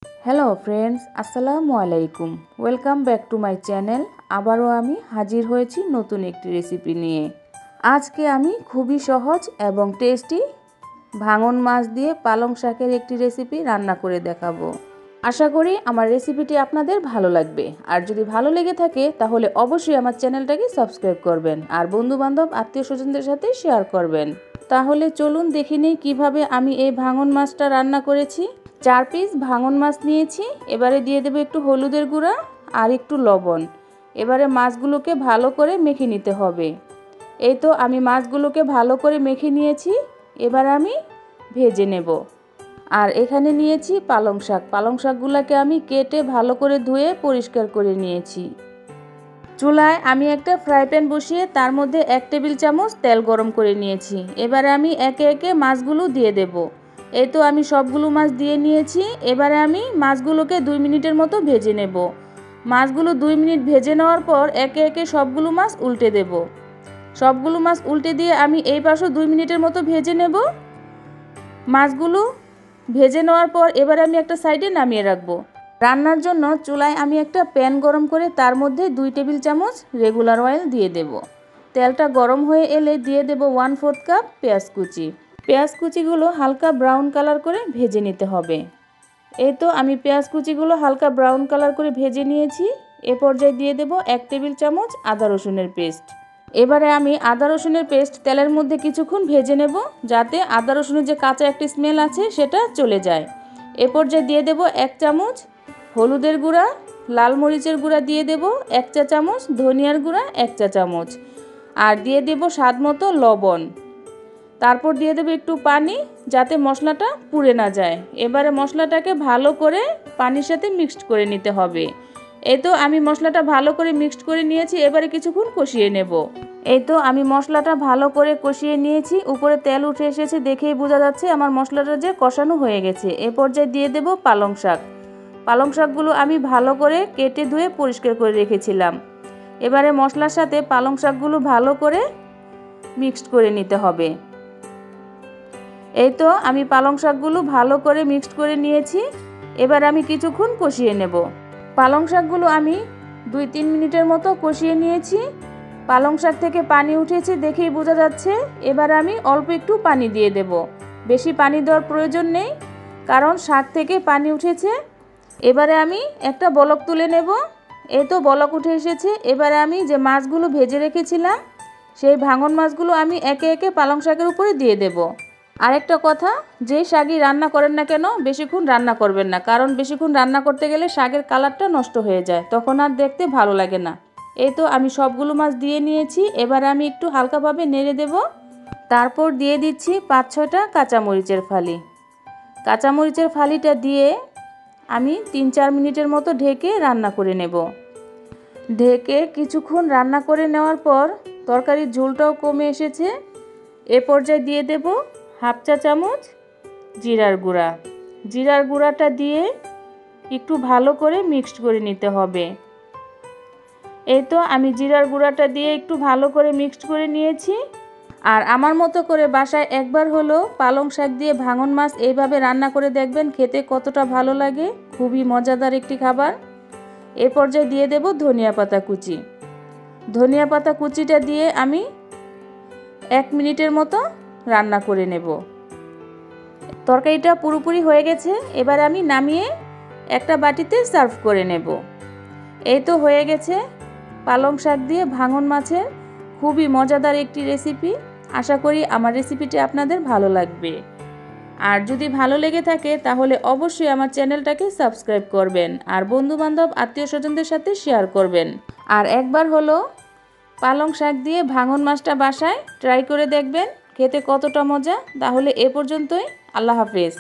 Hello friends, আসসালামু আলাইকুম। Welcome back to my channel. আবারও আমি হাজির হয়েছি নতুন একটি রেসিপি নিয়ে। আজকে আমি খুবই সহজ এবং টেস্টি ভাঙন মাছ দিয়ে পালং শাকের একটি রেসিপি রান্না করে দেখাবো। আশা করি আমার রেসিপিটি আপনাদের ভালো লাগবে। আর যদি ভালো লেগে থাকে তাহলে অবশ্যই আমার চ্যানেলটাকে সাবস্ক্রাইব করবেন আর বন্ধুবান্ধব আত্মীয় স্বজনদের সাথে শেয়ার করবেন। তাহলে চলুন দেখে নিই কীভাবে আমি এই ভাঙন মাছটা রান্না করেছি। 4 পিস ভাঙন মাছ নিয়েছি। এবারে দিয়ে দেবো একটু হলুদের গুঁড়া আর একটু লবণ। এবারে মাছগুলোকে ভালো করে মেখে নিতে হবে। এই তো আমি মাছগুলোকে ভালো করে মেখে নিয়েছি। এবার আমি ভেজে নেব। আর এখানে নিয়েছি পালং শাক। পালং শাকগুলোকে আমি কেটে ভালো করে ধুয়ে পরিষ্কার করে নিয়েছি। চুলায় আমি একটা ফ্রাই প্যান বসিয়ে তার মধ্যে 1 টেবিল চামচ তেল গরম করে নিয়েছি। এবারে আমি একে একে মাছগুলো দিয়ে দেব। এই তো আমি সবগুলো মাছ দিয়ে নিয়েছি। এবারে আমি মাছগুলোকে 2 মিনিটের মতো ভেজে নেব। মাছগুলো 2 মিনিট ভেজে নেওয়ার পর একে একে সবগুলো মাছ উল্টে দেব। সবগুলো মাছ উল্টে দিয়ে আমি এই পাশও 2 মিনিটের মতো ভেজে নেব। মাছগুলো ভেজে নেওয়ার পর এবারে আমি একটা সাইডে নামিয়ে রাখবো। রান্নার জন্য চুলায় আমি একটা প্যান গরম করে তার মধ্যে 2 টেবিল চামচ রেগুলার অয়েল দিয়ে দেব। তেলটা গরম হয়ে এলে দিয়ে দেব 1/4 কাপ পেঁয়াজ কুচি। পেঁয়াজ কুচিগুলো হালকা ব্রাউন কালার করে ভেজে নিতে হবে। এই তো আমি পেঁয়াজ কুচিগুলো হালকা ব্রাউন কালার করে ভেজে নিয়েছি। এ পর্যায়ে দিয়ে দেব 1 টেবিল চামচ আদা রসুনের পেস্ট। এবারে আমি আদা রসুনের পেস্ট তেলের মধ্যে কিছুক্ষণ ভেজে নেব, যাতে আদা রসুনের যে কাঁচা একটি স্মেল আছে সেটা চলে যায়। এ পর্যায়ে দিয়ে দেব 1 চামচ হলুদের গুঁড়া, লাল মরিচের গুঁড়া দিয়ে দেব 1 চা চামচ, ধনিয়ার গুঁড়া 1 চা চামচ, আর দিয়ে দেব স্বাদ মতো লবণ। তারপর দিয়ে দেব একটু পানি, যাতে মশলাটা পুড়ে না যায়। এবারে মশলাটাকে ভালো করে পানির সাথে মিক্সড করে নিতে হবে। এই তো আমি মশলাটা ভালো করে মিক্সড করে নিয়েছি। এবারে কিছুক্ষণ কষিয়ে নেব। এই তো আমি মশলাটা ভালো করে কষিয়ে নিয়েছি। উপরে তেল উঠে এসেছে, দেখেই বোঝা যাচ্ছে আমার মশলাটা যে কষানো হয়ে গেছে। এ পর্যায়ে দিয়ে দেব পালং শাক। পালং শাকগুলো আমি ভালো করে কেটে ধুয়ে পরিষ্কার করে রেখেছিলাম। এবারে মশলার সাথে পালং শাকগুলো ভালো করে মিক্সড করে নিতে হবে। এই তো আমি পালং শাকগুলো ভালো করে মিক্সড করে নিয়েছি। এবার আমি কিছুক্ষণ কষিয়ে নেব। পালং শাকগুলো আমি 2-3 মিনিটের মতো কষিয়ে নিয়েছি। পালং শাক থেকে পানি উঠেছে, দেখেই বোঝা যাচ্ছে। এবার আমি অল্প একটু পানি দিয়ে দেব। বেশি পানি দেওয়ার প্রয়োজন নেই, কারণ শাক থেকে পানি উঠেছে। এবারে আমি একটা বলক তুলে নেব। এই তো বলক উঠে এসেছে। এবারে আমি যে মাছগুলো ভেজে রেখেছিলাম সেই ভাঙন মাছগুলো আমি একে একে পালং শাকের উপরে দিয়ে দেব। আরেকটা কথা, যেই শাকই রান্না করেন না কেন বেশিক্ষণ রান্না করবেন না, কারণ বেশিক্ষণ রান্না করতে গেলে শাকের কালারটা নষ্ট হয়ে যায়, তখন আর দেখতে ভালো লাগে না। এই তো আমি সবগুলো মাছ দিয়ে নিয়েছি। এবার আমি একটু হালকাভাবে নেড়ে দেব। তারপর দিয়ে দিচ্ছি 5-6টা কাঁচামরিচের ফালি। কাঁচামরিচের ফালিটা দিয়ে আমি 3-4 মিনিটের মতো ঢেকে রান্না করে নেব। ঢেকে কিছুক্ষণ রান্না করে নেওয়ার পর তরকারির ঝোলটাও কমে এসেছে। এ পর্যায়ে দিয়ে দেব 1/2 চা চামচ জিরার গুঁড়া। জিরার গুঁড়াটা দিয়ে একটু ভালো করে মিক্সড করে নিতে হবে। এই তো আমি জিরার গুঁড়াটা দিয়ে একটু ভালো করে মিক্সড করে নিয়েছি। আর আমার মতো করে বাসায় একবার হলো পালং শাক দিয়ে ভাঙন মাছ এইভাবে রান্না করে দেখবেন, খেতে কতটা ভালো লাগে। খুবই মজাদার একটি খাবার। এ পর্যায়ে দিয়ে দেব ধনিয়া পাতা কুচি। ধনিয়া পাতা কুচিটা দিয়ে আমি 1 মিনিটের মতো রান্না করে নেব। তরকারিটা পুরোপুরি হয়ে গেছে। এবার আমি নামিয়ে একটা বাটিতে সার্ভ করে নেব। এই তো হয়ে গেছে পালং শাক দিয়ে ভাঙন মাছের খুবই মজাদার একটি রেসিপি। আশা করি আমার রেসিপিটি আপনাদের ভালো লাগবে। আর যদি ভালো লেগে থাকে তাহলে অবশ্যই আমার চ্যানেলটাকে সাবস্ক্রাইব করবেন আর বন্ধুবান্ধব আত্মীয় স্বজনদের সাথে শেয়ার করবেন। আর একবার হলো পালং শাক দিয়ে ভাঙন মাছটা বাসায় ট্রাই করে দেখবেন, খেতে কতটা মজা। তাহলে এ পর্যন্তই। আল্লাহ হাফেজ।